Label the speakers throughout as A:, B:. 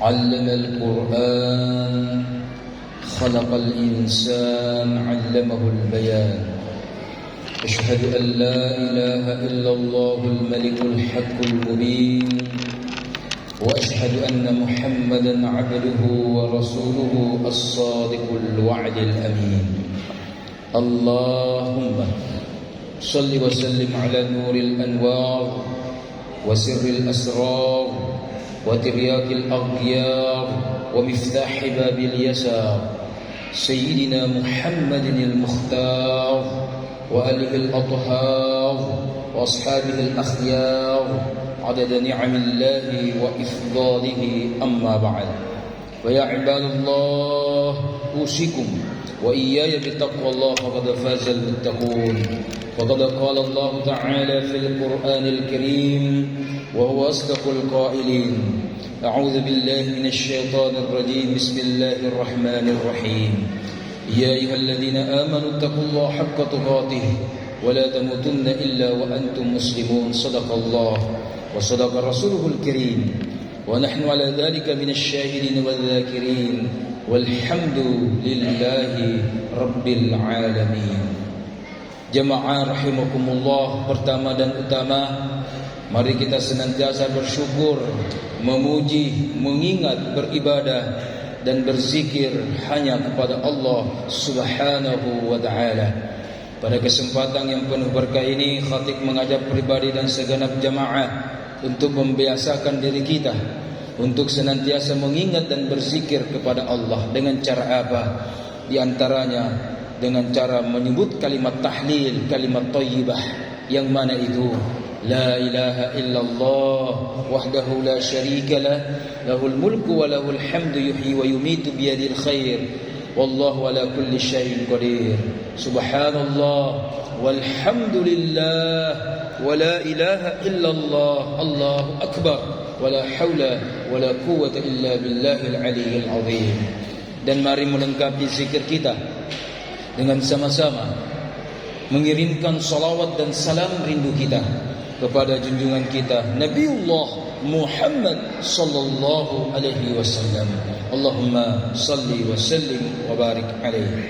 A: علم القرآن خلق الإنسان علمه البيان أشهد أن لا إله إلا الله الملك الحق المبين وأشهد أن محمدا عبده ورسوله الصادق الوعد الأمين اللهم صل وسلم على نور الأنوار وسر الأسرار وترياق الأغيار ومفتاح باب اليسار سيدنا محمد المختار وآله الأطهار وأصحابه الأخيار عدد نعم الله وإفضاله أما بعد ويا عباد الله أوصيكم وإياي بتقوى الله فقد فاز المتقون وقد قال الله تعالى في القرآن الكريم وهو أصدق القائلين أعوذ بالله من الشيطان الرجيم بسم الله الرحمن الرحيم يا أيها الذين آمنوا اتقوا الله حق تقاته ولا تموتن إلا وأنتم مسلمون صدق الله وصدق رسوله الكريم ونحن على ذلك من الشاهدين والذاكرين والحمد لله رب العالمين. Jemaah rahimakumullah, pertama dan utama, mari kita senantiasa bersyukur, memuji, mengingat, beribadah dan berzikir hanya kepada Allah Subhanahu wa ta'ala. Pada kesempatan yang penuh berkah ini, khatib mengajak pribadi dan segenap jamaah untuk membiasakan diri kita untuk senantiasa mengingat dan berzikir kepada Allah. Dengan cara apa? Di antaranya dengan cara menyebut kalimat tahlil, kalimat thayyibah, yang mana itu la ilaha illallah wahdahu la syarika lah, lahul mulku wa lahul hamdu yuhyi wa yumitu biyadil khair wallahu ala kulli syai'in qadir. Subhanallah walhamdulillah wa la ilaha illallah, Allahu akbar, wa la haula wa la quwwata illa billahil aliyyil azim. Dan mari melengkapi zikir kita dengan sama-sama mengirimkan salawat dan salam rindu kita kepada junjungan kita Nabiullah Muhammad sallallahu alaihi wasallam. Allahumma salli wa sallim wa barik alaihi.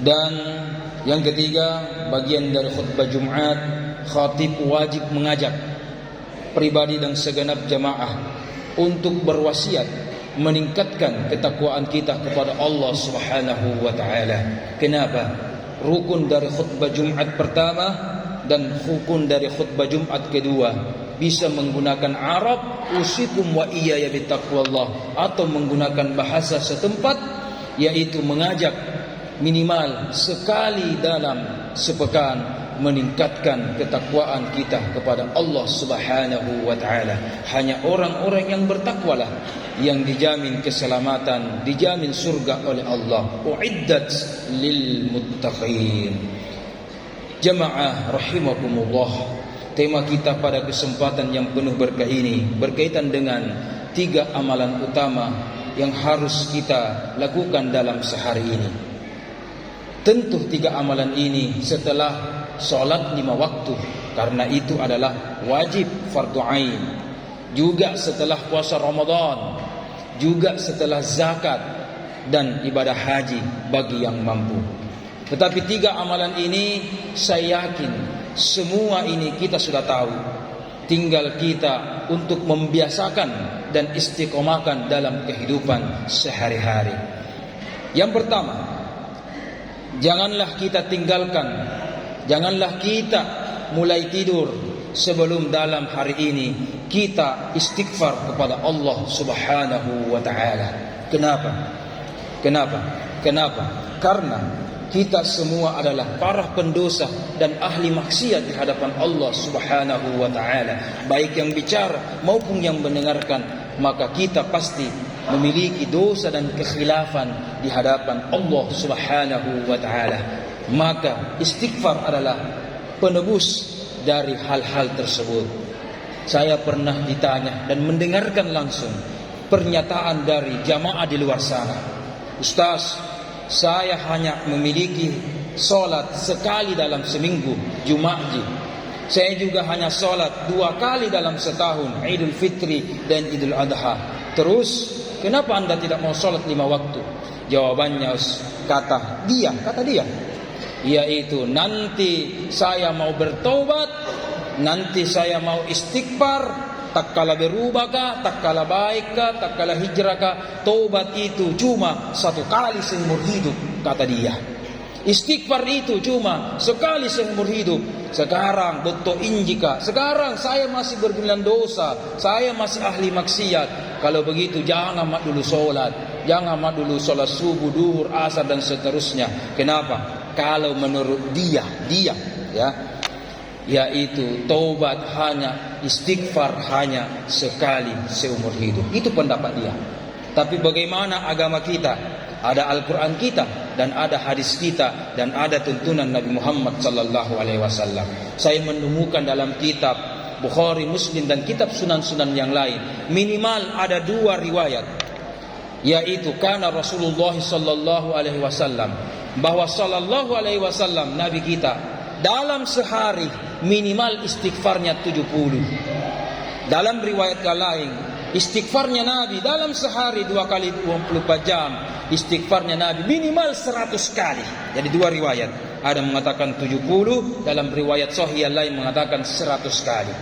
A: Dan yang ketiga, bagian dari khutbah Jumat, khatib wajib mengajak pribadi dan segenap jamaah untuk berwasiat meningkatkan ketakwaan kita kepada Allah Subhanahu wa ta'ala. Kenapa? Rukun dari khutbah Jumat pertama dan rukun dari khutbah Jumat kedua bisa menggunakan Arab, usikum wa iyaya bittaqwallah, atau menggunakan bahasa setempat, yaitu mengajak minimal sekali dalam sepekan meningkatkan ketakwaan kita kepada Allah Subhanahu wa ta'ala. Hanya orang-orang yang bertakwalah yang dijamin keselamatan, dijamin surga oleh Allah. Uiddat lil muttaqin. Jamaah rahimakumullah, tema kita pada kesempatan yang penuh berkah ini berkaitan dengan 3 amalan utama yang harus kita lakukan dalam sehari ini. Tentu 3 amalan ini setelah solat 5 waktu, karena itu adalah wajib fardu ain. Juga setelah puasa Ramadan, juga setelah zakat dan ibadah haji bagi yang mampu. Tetapi 3 amalan ini saya yakin semua ini kita sudah tahu. Tinggal kita untuk membiasakan dan istiqomahkan dalam kehidupan sehari-hari. Yang pertama, janganlah kita tinggalkan, janganlah kita mulai tidur sebelum dalam hari ini kita istighfar kepada Allah Subhanahu wa ta'ala. Kenapa? Karena kita semua adalah para pendosa dan ahli maksiat di hadapan Allah Subhanahu wa ta'ala. Baik yang bicara maupun yang mendengarkan, maka kita pasti memiliki dosa dan kekhilafan di hadapan Allah Subhanahu wa ta'ala. Maka istighfar adalah penebus dari hal-hal tersebut. Saya pernah ditanya dan mendengarkan langsung pernyataan dari jamaah di luar sana. Ustaz, saya hanya memiliki solat sekali dalam seminggu, Jumat. Saya juga hanya solat 2 kali dalam setahun, Idul Fitri dan Idul Adha. Terus, kenapa anda tidak mau sholat 5 waktu? Jawabannya kata dia, yaitu nanti saya mau bertobat, nanti saya mau istighfar, tak kala berubah kah, tak kala baik kah, tak kala hijrah kah, tobat itu cuma 1 kali seumur hidup, kata dia. Istighfar itu cuma sekali seumur hidup. Sekarang betul injika, sekarang saya masih bergemilan dosa, saya masih ahli maksiat. Kalau begitu jangan mak dulu sholat, jangan mak dulu sholat subuh, duhur, asar dan seterusnya. Kenapa? Kalau menurut dia ya, yaitu taubat hanya, istighfar hanya sekali seumur hidup. Itu pendapat dia. Tapi bagaimana agama kita? Ada Al-Quran kita, dan ada hadis kita, dan ada tuntunan Nabi Muhammad sallallahu alaihi wasallam. Saya menemukan dalam kitab Bukhari, Muslim, dan kitab sunan-sunan yang lain, minimal ada 2 riwayat, yaitu karena Rasulullah sallallahu alaihi wasallam, bahwa sallallahu alaihi wasallam Nabi kita dalam sehari minimal istighfarnya 70. Dalam riwayat yang lain, istighfarnya Nabi dalam sehari 2 kali 24 jam, istighfarnya Nabi minimal 100 kali. Jadi 2 riwayat, ada mengatakan 70, dalam riwayat sahih yang lain mengatakan 100 kali.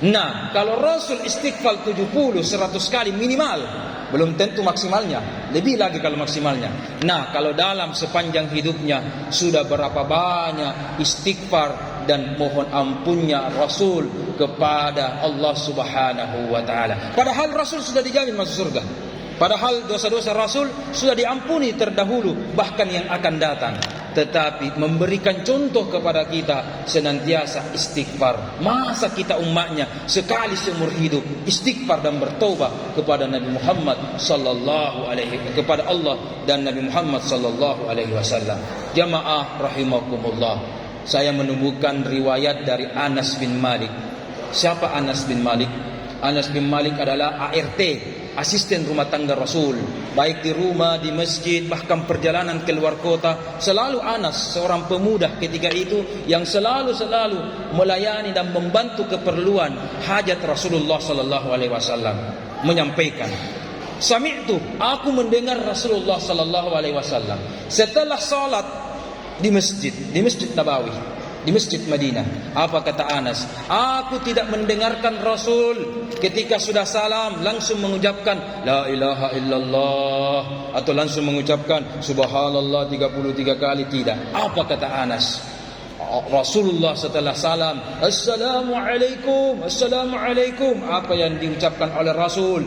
A: Nah, kalau Rasul istighfar 70, 100 kali minimal, belum tentu maksimalnya, lebih lagi kalau maksimalnya. Nah, kalau dalam sepanjang hidupnya sudah berapa banyak istighfar dan mohon ampunnya Rasul kepada Allah Subhanahu wa taala. Padahal Rasul sudah dijamin masuk surga. Padahal dosa-dosa Rasul sudah diampuni terdahulu, bahkan yang akan datang. Tetapi memberikan contoh kepada kita senantiasa istighfar. Masa kita umatnya sekali seumur hidup istighfar dan bertaubat kepada Nabi Muhammad sallallahu alaihi, kepada Allah dan Nabi Muhammad sallallahu alaihi wasallam. Jamaah rahimakumullah, saya menemukan riwayat dari Anas bin Malik. Siapa Anas bin Malik? Anas bin Malik adalah ART, asisten rumah tangga Rasul. Baik di rumah, di masjid, bahkan perjalanan keluar kota, selalu Anas, seorang pemuda ketika itu, yang selalu melayani dan membantu keperluan hajat Rasulullah sallallahu alaihi wasallam, menyampaikan, "Sami'tu, aku mendengar Rasulullah sallallahu alaihi wasallam setelah salat di Masjid Nabawi, di Masjid Madinah." Apa kata Anas? "Aku tidak mendengarkan Rasul ketika sudah salam langsung mengucapkan la ilaha illallah atau langsung mengucapkan subhanallah 33 kali, tidak." Apa kata Anas? Rasulullah setelah salam, assalamualaikum, assalamualaikum. Apa yang diucapkan oleh Rasul?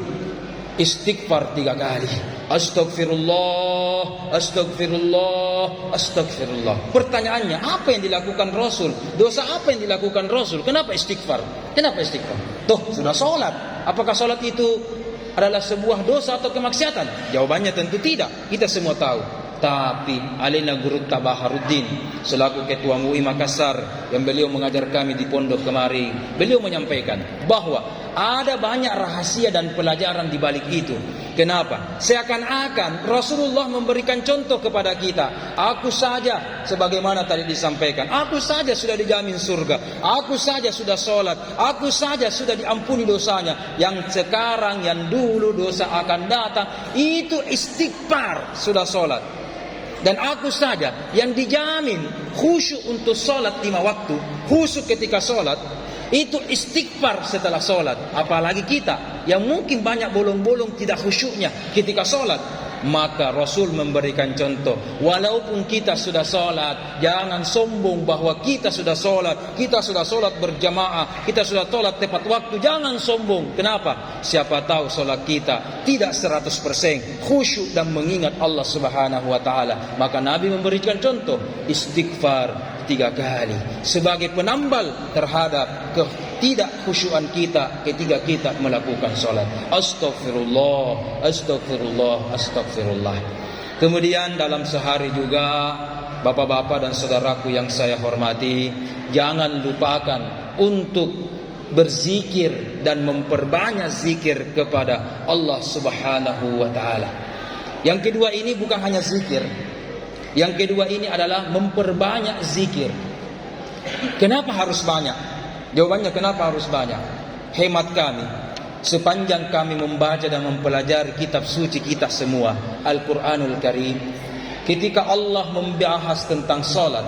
A: Istighfar 3 kali. Astagfirullah, astagfirullah, astagfirullah. Pertanyaannya, apa yang dilakukan Rasul? Dosa apa yang dilakukan Rasul? Kenapa istighfar? Kenapa istighfar? Tuh, sudah sholat. Apakah sholat itu adalah sebuah dosa atau kemaksiatan? Jawabannya tentu tidak. Kita semua tahu. Tapi Alina Guru Tabaharuddin selaku Ketua MUI Makassar, yang beliau mengajar kami di pondok kemarin, beliau menyampaikan bahwa ada banyak rahasia dan pelajaran di balik itu. Kenapa? Seakan-akan Rasulullah memberikan contoh kepada kita. Aku saja, sebagaimana tadi disampaikan, aku saja sudah dijamin surga, aku saja sudah sholat, aku saja sudah diampuni dosanya. Yang sekarang, yang dulu dosa akan datang, itu istighfar sudah sholat. Dan aku saja yang dijamin khusyuk untuk sholat 5 waktu, khusyuk ketika sholat, itu istighfar setelah sholat. Apalagi kita yang mungkin banyak bolong-bolong tidak khusyuknya ketika sholat. Maka Rasul memberikan contoh, walaupun kita sudah sholat, jangan sombong bahwa kita sudah sholat berjamaah, kita sudah sholat tepat waktu. Jangan sombong. Kenapa? Siapa tahu sholat kita tidak 100% khusyuk dan mengingat Allah Subhanahu wa ta'ala. Maka Nabi memberikan contoh istighfar 3 kali sebagai penambal terhadap tidak khusyuan kita ketika kita melakukan sholat. Astagfirullah, astagfirullah, astagfirullah. Kemudian dalam sehari juga, bapak-bapak dan saudaraku yang saya hormati, jangan lupakan untuk berzikir dan memperbanyak zikir kepada Allah Subhanahu wa ta'ala. Yang kedua ini bukan hanya zikir, yang kedua ini adalah memperbanyak zikir. Kenapa harus banyak? Jawabannya, kenapa harus banyak? Hemat kami, sepanjang kami membaca dan mempelajari kitab suci kita semua, Al-Quranul Karim, ketika Allah membahas tentang salat,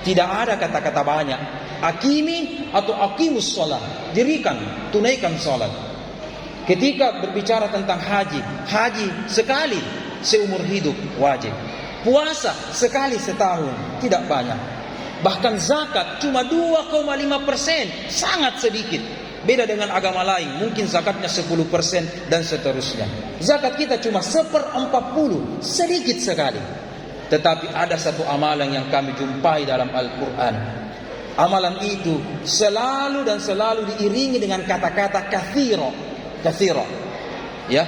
A: tidak ada kata-kata banyak. Akimi atau akimus salat, dirikan, tunaikan salat. Ketika berbicara tentang haji, haji sekali seumur hidup wajib. Puasa sekali setahun, tidak banyak. Bahkan zakat cuma 2,5%, sangat sedikit. Beda dengan agama lain, mungkin zakatnya 10% dan seterusnya. Zakat kita cuma 1/40, sedikit sekali. Tetapi ada satu amalan yang kami jumpai dalam Al-Quran. Amalan itu selalu dan selalu diiringi dengan kata-kata katsira, ya,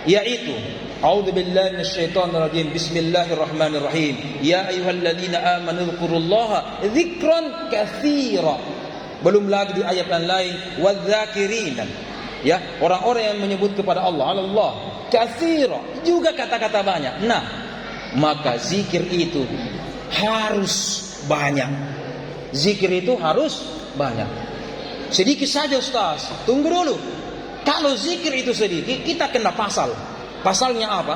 A: yaitu a'udzubillahi minasyaitonirrajim, bismillahirrahmanirrahim, ya ayyuhalladzina amanu dzkurullaha dzikran katsira. Belum lagi di ayat yang lain, wadzakirin, ya, orang-orang yang menyebut kepada Allah katsira, juga kata-kata banyak. Nah, maka zikir itu harus banyak. Zikir itu harus banyak. Sedikit saja Ustaz, tunggu dulu. Kalau zikir itu sedikit, kita kena pasal. Pasalnya apa?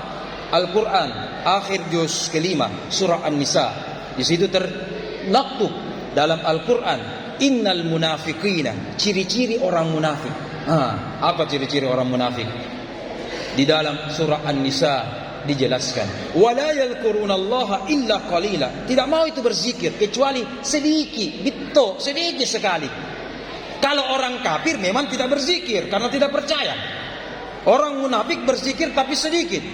A: Al-Quran akhir juz kelima surah An-Nisa. Di situ termaktub dalam Al-Quran, innal munafiqina, ciri-ciri orang munafik. Apa ciri-ciri orang munafik? Di dalam surah An-Nisa dijelaskan, wala yadhkurunallaha illa qalila, tidak mau itu berzikir kecuali sedikit, sedikit sekali. Kalau orang kafir memang tidak berzikir karena tidak percaya. Orang munafik berzikir tapi sedikit.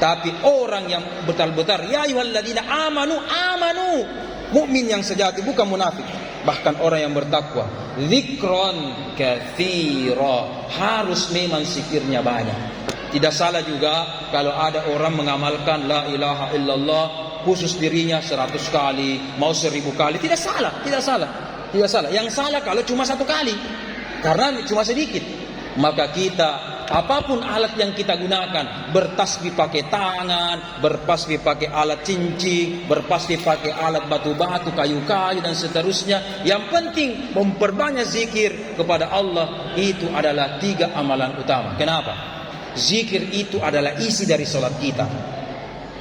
A: Tapi orang yang betul-betul ya ayyuhalladzina amanu, mukmin yang sejati, bukan munafik. Bahkan orang yang bertakwa, dzikron katsira, harus memang zikirnya banyak. Tidak salah juga kalau ada orang mengamalkan la ilaha illallah khusus dirinya 100 kali, mau 1000 kali, tidak salah. Yang salah kalau cuma 1 kali, karena cuma sedikit. Maka kita, apapun alat yang kita gunakan, bertasbih pakai tangan, bertasbih pakai alat cincin, bertasbih pakai alat batu-batu, kayu-kayu dan seterusnya, yang penting memperbanyak zikir kepada Allah. Itu adalah 3 amalan utama. Kenapa? Zikir itu adalah isi dari salat kita.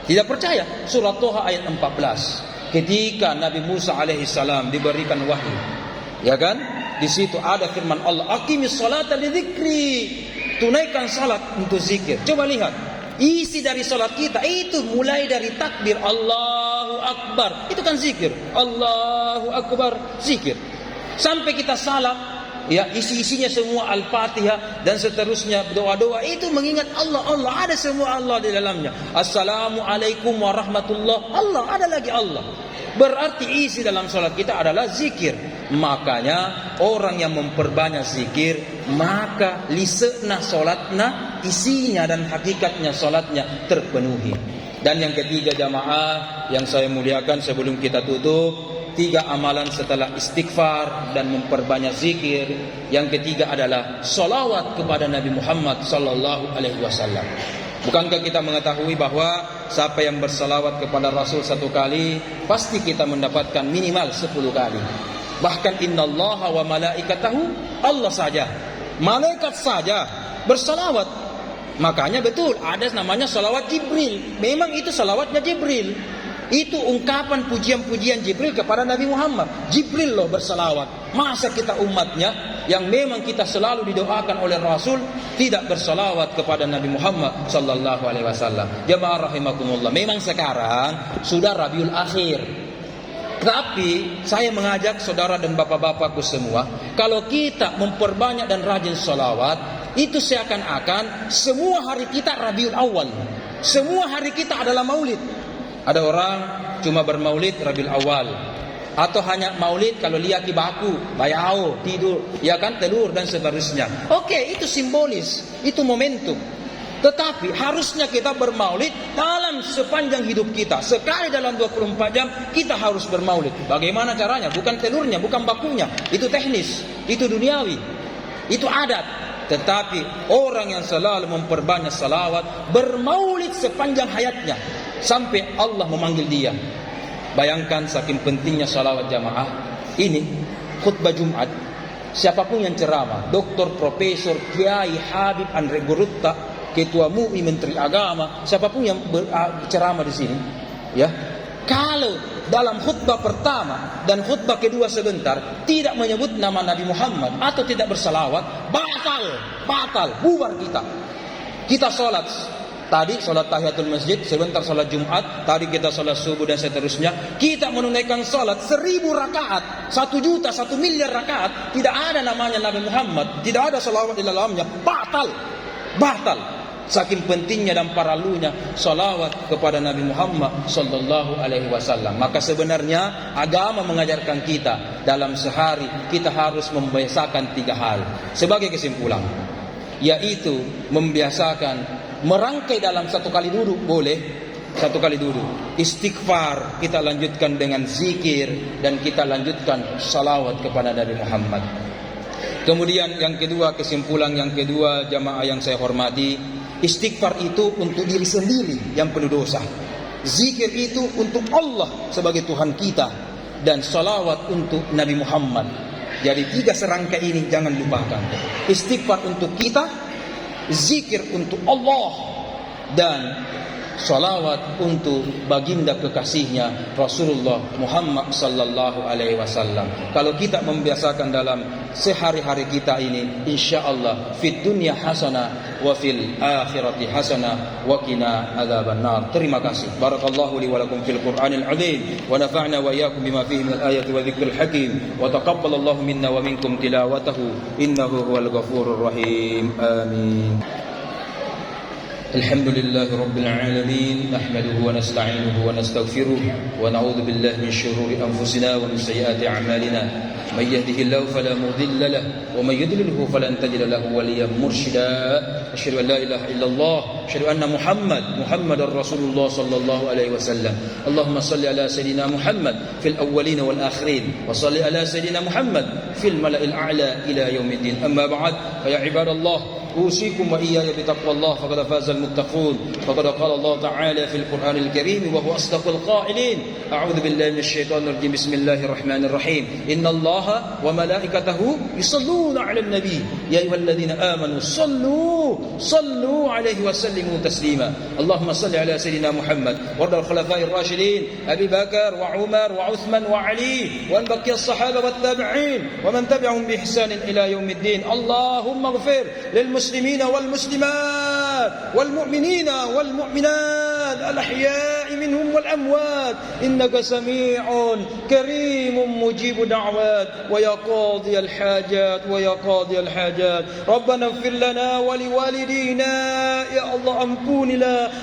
A: Tidak percaya? Surah Toha ayat 14. Ketika Nabi Musa alaihissalam diberikan wahyu, ya kan? Di situ ada firman Allah, aqimis salata lidzikri, tunaikan salat untuk zikir. Coba lihat, isi dari salat kita itu mulai dari takbir Allahu Akbar, itu kan zikir. Allahu Akbar, zikir. Sampai kita salam, ya, isi-isinya semua Al-Fatihah dan seterusnya, doa-doa itu mengingat Allah. Allah ada semua Allah di dalamnya. Assalamualaikum warahmatullah, Allah ada lagi Allah. Berarti isi dalam salat kita adalah zikir. Makanya orang yang memperbanyak zikir, maka lisekna salatna, isinya dan hakikatnya salatnya terpenuhi. Dan yang ketiga jamaah yang saya muliakan sebelum kita tutup, 3 amalan setelah istighfar dan memperbanyak zikir. Yang ketiga adalah salawat kepada Nabi Muhammad sallallahu alaihi wasallam. Bukankah kita mengetahui bahwa siapa yang bersalawat kepada Rasul 1 kali, pasti kita mendapatkan minimal 10 kali. Bahkan innallaha wa malaikatahu, Allah saja, malaikat saja bersalawat. Makanya betul ada namanya salawat Jibril. Memang itu salawatnya Jibril. Itu ungkapan pujian-pujian Jibril kepada Nabi Muhammad. Jibril loh bersalawat. Masa kita umatnya yang memang kita selalu didoakan oleh Rasul tidak bersalawat kepada Nabi Muhammad sallallahu alaihi wasallam. Jamaah rahimakumullah, memang sekarang sudah Rabiul Akhir. Tapi saya mengajak saudara dan bapak-bapakku semua, kalau kita memperbanyak dan rajin salawat, itu seakan-akan semua hari kita Rabiul Awal. Semua hari kita adalah maulid. Ada orang cuma bermaulid Rabiul Awal, atau hanya maulid kalau lihat di baku, bayau, tidur, ya kan, telur dan seterusnya. Oke, itu simbolis, itu momentum. Tetapi harusnya kita bermaulid dalam sepanjang hidup kita. Sekali dalam 24 jam kita harus bermaulid. Bagaimana caranya? Bukan telurnya, bukan bakunya. Itu teknis, itu duniawi, itu adat. Tetapi orang yang selalu memperbanyak salawat, bermaulid sepanjang hayatnya, sampai Allah memanggil dia. Bayangkan saking pentingnya salawat jamaah. Ini khutbah Jumat, siapapun yang ceramah, doktor, profesor, kiai, habib, Andre Gurutta, ketua MUI, menteri agama, siapapun yang berceramah di sini, ya, kalau dalam khutbah pertama dan khutbah kedua sebentar tidak menyebut nama Nabi Muhammad atau tidak bersalawat, batal, bubar kita. Kita sholat. Tadi sholat tahiyatul masjid, sebentar sholat Jumat, tadi kita sholat subuh dan seterusnya. Kita menunaikan sholat 1000 rakaat, 1 juta, 1 miliar rakaat, tidak ada namanya Nabi Muhammad, tidak ada salawat di dalamnya, batal. Saking pentingnya dan paralunya salawat kepada Nabi Muhammad sallallahu alaihi wasallam. Maka sebenarnya agama mengajarkan kita dalam sehari kita harus membiasakan 3 hal. Sebagai kesimpulan, yaitu membiasakan merangkai dalam 1 kali duduk, boleh 1 kali duduk, istighfar, kita lanjutkan dengan zikir, dan kita lanjutkan salawat kepada Nabi Muhammad. Kemudian yang kedua, kesimpulan yang kedua, jamaah yang saya hormati, istighfar itu untuk diri sendiri yang penuh dosa, zikir itu untuk Allah sebagai Tuhan kita, dan salawat untuk Nabi Muhammad. Jadi 3 serangkai ini jangan lupakan. Istighfar untuk kita, zikir untuk Allah, dan salawat untuk baginda kekasihnya Rasulullah Muhammad sallallahu alaihi wasallam. Kalau kita membiasakan dalam sehari-hari kita ini, insyaallah fid dunya hasanah wa fil akhirati hasanah wa qina adzabannar. Terima kasih. Barakallahu li wa lakum fil Qur'anil azim wa nafa'na wa iyyakum bima fihi minal ayati wa dzikril hakim wa taqabbalallahu minna wa minkum tilawatahu innahu huwal ghafurur rahim. Amin. الحمد لله رب العالمين نحمده ونستعينه ونستغفره ونعوذ بالله من شرور أنفسنا ومن سيئات أعمالنا من يهده الله فلا مضل له ومن يضلله فلن تجد له وليا مرشدا أشهد أن لا إله إلا الله أشهد أن محمد رسول الله صلى الله عليه وسلم اللهم صل على سيدنا محمد في الأولين والآخرين وصل على سيدنا محمد في الملأ الأعلى إلى يوم الدين أما بعد فيا عباد الله أوصيكم وإياي بتقوى الله فقد فاز المتقون فقد قال الله تعالى في القرآن الكريم وهو أصدق القائلين أعوذ بالله من الشيطان الرجيم بسم الله الرحمن الرحيم إن الله وملائكته يصلون على النبي يا أيها الذين آمنوا صلوا عليه وسلموا تسليما اللهم صل على سيدنا محمد وارض الخلفاء الراشدين أبي بكر وعمر وعثمان وعلي وأن بقي الصحابة والتابعين ومن تبعهم بإحسان إلى يوم الدين اللهم اغفر للمسلمين والمسلمات والمؤمنين والمؤمنات الأحياء منهم والأموات إنك سميع كريم مجيب دعوات ويا قاضي الحاجات ربنا اغفر لنا ولوالدينا ya Allah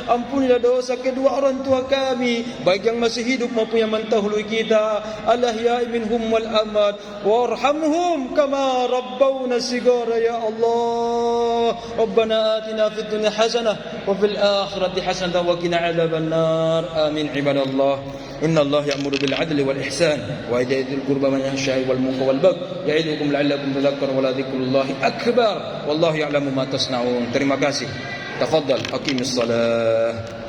A: ampunilah dosa kedua orang tua kami, baik yang masih hidup maupun yang mentahului kita, al-ahya'i minhum wal amwat warhamhum kama rabbawna sigara ya Allah. Rabbana atina fid dunya hasanah wa fil akhirati hasanah wa qina adzaban nar. Amin ibadallah. Inna Allah ya'muru bil 'adli wal ihsan wa ita'i dzil qurba wal nahyi wal munkar wal baghi ya'idukum la'allakum tadhakkarun wa la dzikrullahi akbar wallahu ya'lamu ma tasna'un. Terima kasih. Tafadhal aqimis shalah.